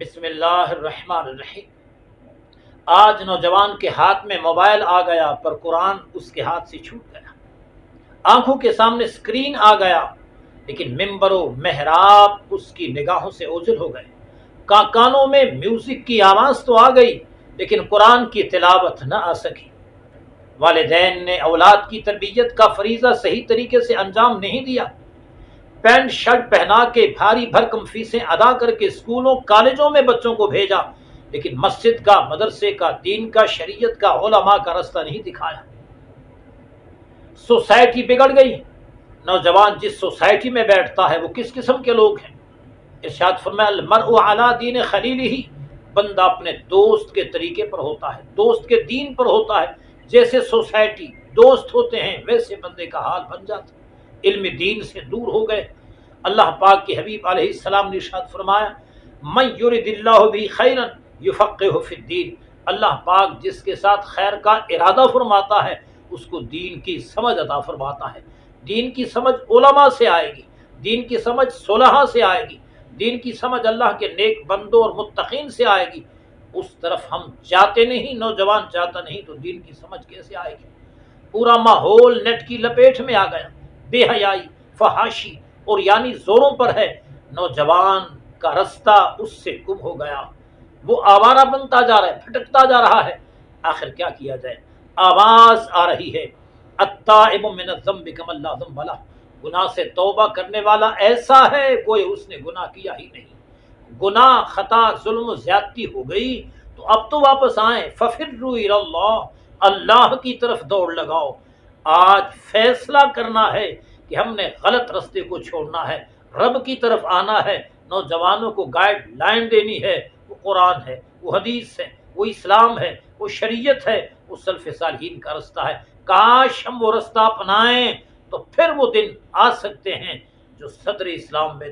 بسم اللہ الرحمن الرحیم۔ آج نوجوان کے ہاتھ میں موبائل آ گیا پر قرآن اس کے ہاتھ سے چھوٹ گیا۔ آنکھوں کے سامنے اسکرین آ گیا لیکن ممبر و محراب اس کی نگاہوں سے اوجھل ہو گئے۔ کانوں میں میوزک کی آواز تو آ گئی لیکن قرآن کی تلاوت نہ آ سکی۔ والدین نے اولاد کی تربیت کا فریضہ صحیح طریقے سے انجام نہیں دیا۔ پینٹ شرٹ پہنا کے بھاری بھرکم فیسیں ادا کر کے اسکولوں کالجوں میں بچوں کو بھیجا لیکن مسجد کا، مدرسے کا، دین کا، شریعت کا، علماء کا رستہ نہیں دکھایا۔ سوسائٹی بگڑ گئی۔ نوجوان جس سوسائٹی میں بیٹھتا ہے وہ کس قسم کے لوگ ہیں؟ ارشاد فرمایا المرء علی دین خلیلہ، بندہ اپنے دوست کے طریقے پر ہوتا ہے، دوست کے دین پر ہوتا ہے۔ جیسے سوسائٹی دوست ہوتے ہیں ویسے بندے کا حال بن جاتا ہے۔ علم دین سے دور ہو گئے۔ اللہ پاک کے حبیب علیہ السلام نے ارشاد فرمایا من یرد اللہ بہ خیرا یفقہہ فی الدین، اللہ پاک جس کے ساتھ خیر کا ارادہ فرماتا ہے اس کو دین کی سمجھ عطا فرماتا ہے۔ دین کی سمجھ علماء سے آئے گی، دین کی سمجھ صلحاء سے آئے گی، دین کی سمجھ اللہ کے نیک بندوں اور متقین سے آئے گی۔ اس طرف ہم جاتے نہیں، نوجوان جاتا نہیں تو دین کی سمجھ کیسے آئے گی؟ پورا ماحول نیٹ کی لپیٹ میں آ گیا، بے حیائی، فحاشی اور یعنی زوروں پر ہے۔ نوجوان کا رستہ اس سے گم ہو گیا، وہ آوارہ بنتا جا رہا ہے، بھٹکتا جا رہا ہے۔ آخر کیا کیا جائے؟ آواز آ رہی ہے التائب من الذنب کمن لا ذنب لہ، گناہ سے توبہ کرنے والا ایسا ہے کوئی اس نے گناہ کیا ہی نہیں۔ گناہ، خطا، ظلم و زیادتی ہو گئی تو اب تو واپس آئیں، ففروا الی اللہ، اللہ کی طرف دوڑ لگاؤ۔ آج فیصلہ کرنا ہے کہ ہم نے غلط رستے کو چھوڑنا ہے، رب کی طرف آنا ہے۔ نوجوانوں کو گائیڈ لائن دینی ہے، وہ قرآن ہے، وہ حدیث ہے، وہ اسلام ہے، وہ شریعت ہے، وہ سلف صالحین کا رستہ ہے۔ کاش ہم وہ رستہ اپنائیں تو پھر وہ دن آ سکتے ہیں جو صدر اسلام میں تھے۔